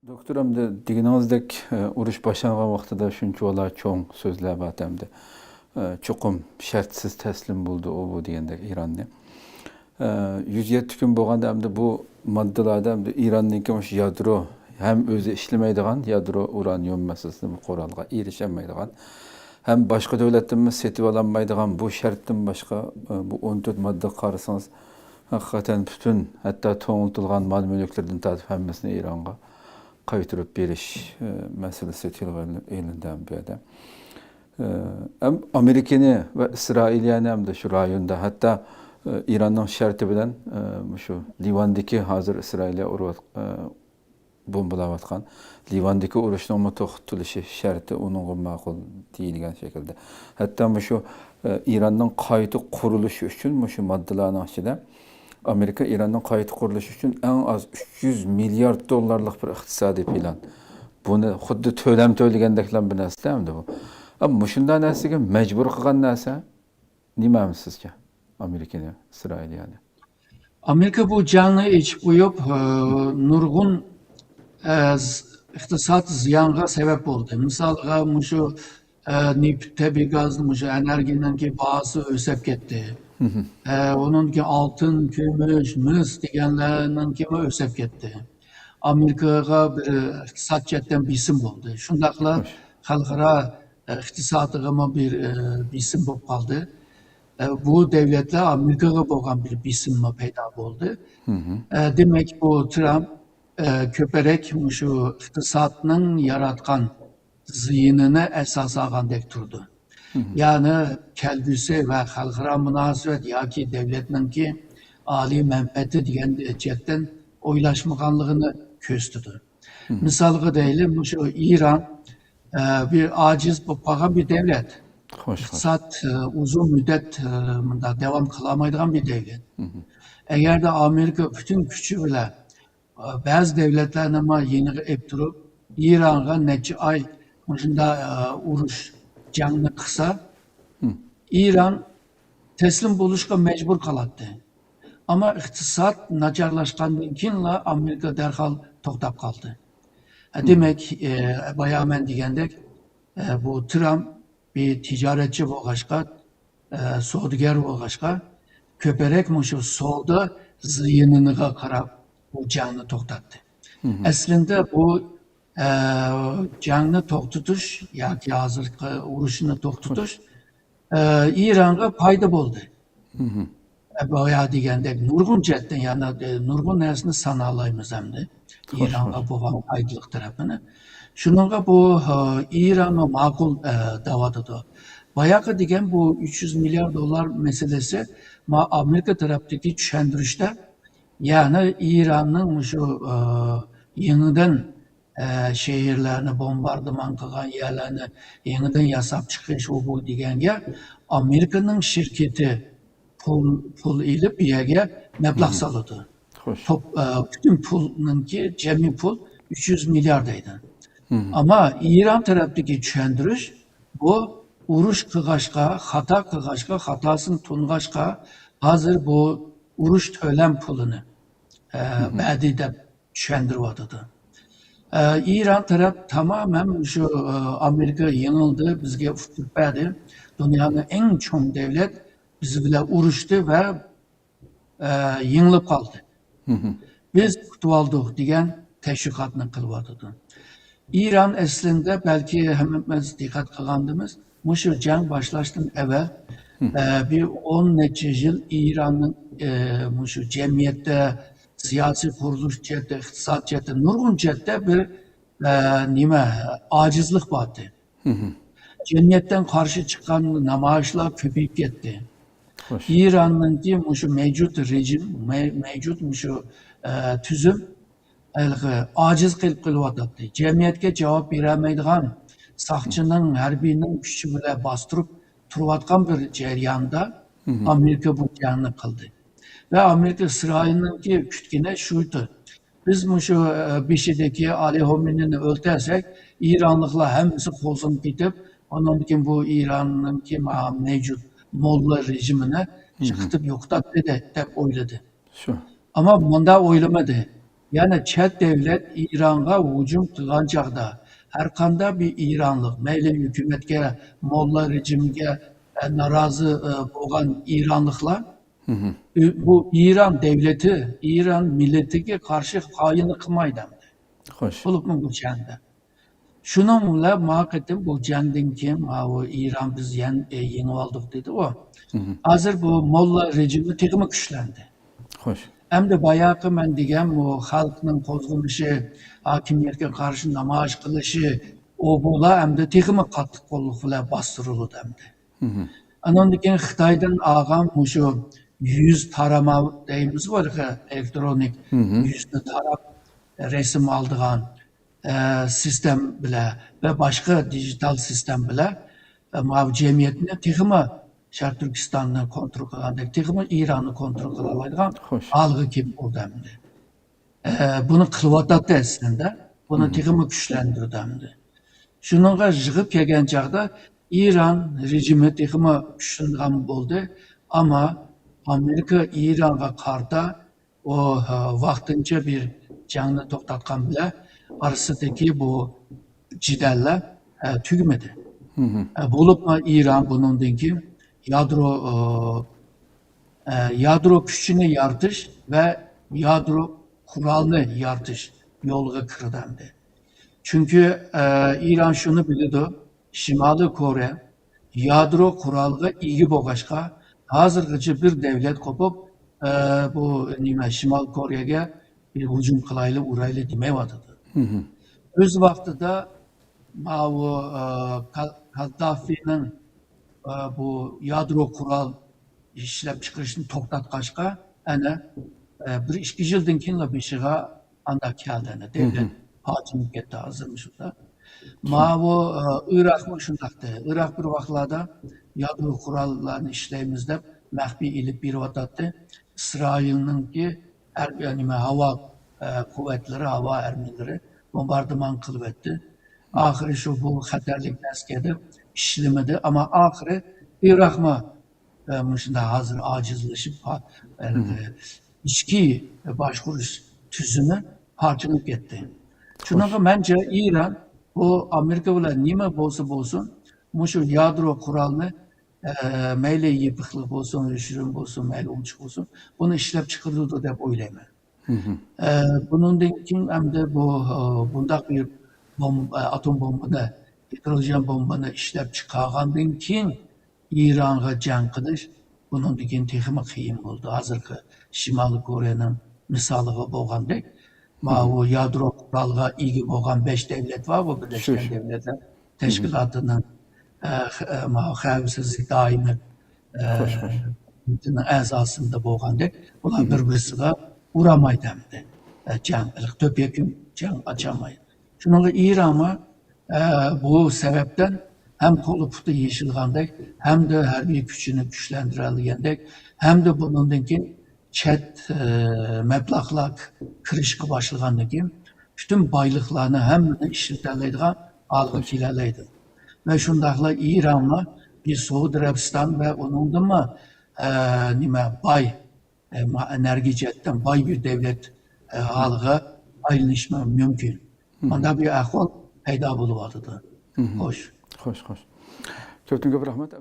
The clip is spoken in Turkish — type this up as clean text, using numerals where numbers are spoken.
Doktoram da deganınızdek uruş başlanğan vaqtida şunchalar çoğ sözler batamdı. Çoğum şartsız teslim buldu o bu degende İran'da. 107 gün bolganda hamda bu moddalarda hamda İran'nınki muş yadro hem özü işlemeydigan yadro uranyum meselesini bu qoralga erişemaydigan hem başka devletlerimiz setip alanmaydigan bu şarttan başka bu 14 madde qarasanız hakikaten bütün hatta to'ng'iltilgan mal mülklerden tatip hemmesini İran'a qaytırıp beriş meselesi tilg'in elinden bir adam. Hem Amerika'nı ve İsrail'yani hem de şu rayonda hatta İran'ın şartı bilen şu Livan'daki hazır İsrail'e bombalayatgan Livan'daki urushning to'xtatilishi sharti onun ma'qul deyilgan şekilde. Hatta şu İran'ın qayta qurilishi uchun şu moddalarning ichida Amerika İran'ın qayta qurilishi uchun en az 300 milyar dollarlık bir iqtisodiy plan. Buni xuddi to'lam to'lagandeklar bir narsa endi bu. Ama shunday narsaga majbur qilgan narsa nimamiz sizce? Amerika'ni, İsrail yani. Amerika bu canlı iç buyup nurgun iktisat ziyanına sebep oldu. Misalga muşu neft tabi gaz muşu enerjinin ki bazı ösep gitti. Onun ki altın, kömür, mis degenlerinin ki ösep gitti. Amerika'ya bir iktisat cetten bisim oldu. Şundakla halkara iktisatıma bir bisim bulup kaldı. Bu devletler Amerika'ya boğan bir bisim peyda oldu. Demek bu Trump köperek şu iktisatının yaratkan ziynini esas algandek durdu. Yani kelgüsü ve halkara münasebet ya ki devletinin ki ali menfaati diyen cetten oylaşmaganlığını köstüdü. Misalga değilim şu İran bir aciz bakan bir devlet. İktisat uzun müddet devam kılamaydıgan bir devlet. Eğer de Amerika bütün gücü bile bazı devletlerine yeni epturup İran'a neçe ay şunda uruş canını kısa İran teslim buluşka mecbur kalattı. Ama iktisat nacarlaşkandan kinla Amerika derhal toktap kaldı. Demek bayağı ben digendek bu Trump bir ticaretçi boğaşka, soğduger boğaşka, köperek muşu solda ziynini karab bu canını toktattı. Aslında bu canını toktutuş, ya ki hazır uruşunu toktutuş, İran'a payda buldu. Bayağı digendek nurgun cetten yani nurgun neresini sanalayımız hem de İran'a bu paydalık tarafını. Şununla bu İran'a makul davadıdı. Bayağı digen bu 300 milyar dolar meselesi Amerika taraftaki düşendirişte yani İran'ın şu yeniden şehirlerini bombardıman kılan yerlerini yeniden yasap çıkış o bu digen yer Amerika'nın şirketi pul ile bir yere meblağ salıdı. Bütün pulun ki cemi pul 300 milyardaydı. Ama İran taraftaki düşendiriş bu uruş kıgaşka, hata kıgaşka, hatasını tungaşka hazır bu uruş tölen pulunu bədide düşendirvadıdı. İran taraf tamamen şu Amerika yanıldı, bizge ufukbedi. Dünyanın en çok devlet bizi bile uruştu ve yığılıp kaldı. Biz kutuvaldık diyen teşvikatını kılvadıdı. İran aslında belki hemimiz dikkat kılandığımız Muşur can başlaştın evvel bir 10 nece yıl İran'ın Muşur cemiyette siyasi kuruluş cihette, iktisat cihette, nurgun cihette bir acizlik vardı. Cemiyetten karşı çıkan namayişler köpeyip gitti. İran'ın ki şu mevcut rejim, mevcut şu tüzüm aciz kılvadı. Cemiyetke cevap veremeydiğen sakçının, harbinin gücü bile bastırıp turvatkan bir ceryanda Amerika bu canını kıldı. Ve Amerika İsrail'in ki kütkine şuydu. Biz şu Bişi'deki Ali Homi'ni öldürsek İranlıkla hemisi kolsun gidip onun için bu İran'ın ki mevcut Molla rejimine çıkıp yoktat dedi, hep oyladı. Ama bunda oylamadı. Yani chet devlet İran'a hücum kılgan çağda her kanda bir İranlık, meyli hükümetke, molla rejimge narazı olan İranlıklar bu İran devleti, İran milletiga karşı hainlik kılmaydı. Xo'sh. Bulup mu bu jangda? Shuningla maqatim bu jangdan keyin o İran biz yengib oldik dedi o. Hozir bu molla rejimi texmi kuchlanadi. Xo'sh. Hamda boyaqi men degan bu xalqning qo'zg'alishi, hokimiyatga qarshi namoyish qilishi, u bular hamda texmi qattiq qo'llik bilan bostirildi hamda. Andan keyin Xitoydan olgan shu yuz tarama deymiz var elektronik yuzni tarab resim oldigan sistem bilan va boshqa digital sistem bilan jamiyatni texmi Sharq Turkistonni kontrol qilgandek, texmi Ironni kontrol qila oladigan Xo'sh. alg'i kim bo'ldi hamda. Buni qilyapti aslida. Buni texmi kuchlantirdi hamda. Shuningga yig'ib kelgan chog'da İran rejimi texmi kuchlangan bo'ldi, ammo Amerika İran'a qarta o vaqtincha bir jangni to'xtatgan bilan orasidagi bu jidallar tugmadi. Bo'libmi İran bundan keyin yadro kuchini yaratish va yadro qurolni yaratish yo'liga kirdi. Çünkü İran şunu bildi, Şimali Kore yadro qurolga ega bo'lg'achqa hozirgacha bir devlet kopup bu Şimal Kore'ye bir hücum qilayli, urayli demayotdi. O'z vaqtida bu Kaddafi'nin bu yadro qurol ishlab chiqarishni to'xtatgachqa ana bir ikki yildan keyin beshiga anda keldi. Devlet hokimiyat ketdi hozirmi shunda. Bu Iroqmi shundaqdi. Iroq bir vaqtlarda yadro qurollarni ishlaymiz deb maxfiy ilib beryotdi. İsrailninki havo kuvvetleri, havo armiyalari bombardıman qilib etdi. Ahiri şu bu xatarlik askeri ishlamadi, ama ahiri Iroqmi shunda hozir ojizlashib ichki boshqarish tuzumi parchalanib ketdi. Shunaqa menimcha İran bu Amerika bilan nima bo'lsa bo'lsin, shu yadro qurolni mayli yipiqli bo'lsin, shirin bo'lsin, mayli unchiq bo'lsin, buni ishlab chiqardi deb o'ylayman. Bundan keyin hamda bu bundaq bir atom bombani, hidrojen bombani ishlab chiqargandan keyin İran'a jang qilish bundan keyin texmi qiyin bo'ldi. Hozirgi Shimoliy Koreyaning misoliga bo'lgandek, bu yadro qurolga ega bo'lgan 5 devlet var, bu Birleşmiş Devletler Teşkilatı'nın xavfsizlik daimi a'zosida bo'lgandek, ular bir-birisiga uramaydi hamda. Jang qilib to'pyakum jang ochamaydi. Shuning İran'a bu sebepten hem kolu putu yeşilgandek, hem de harbiy kuchini kuchlantirolgandek, hem de bundan keyin chet mablag'lar kirishga boshlagandan keyin bütün boyliqlarni hammani ishlatiladigan olg'a kelalaydi. Ve shundaqla İran'la bir Suudi Arabiston ve onundanmi boy enerji jihatdan boy bir devlet holiga aylanishmi mumkin. Bunda bir ahvol paydo bo'lyapti. Xo'sh. Xo'sh, xo'sh. Çok ko'p rahmat.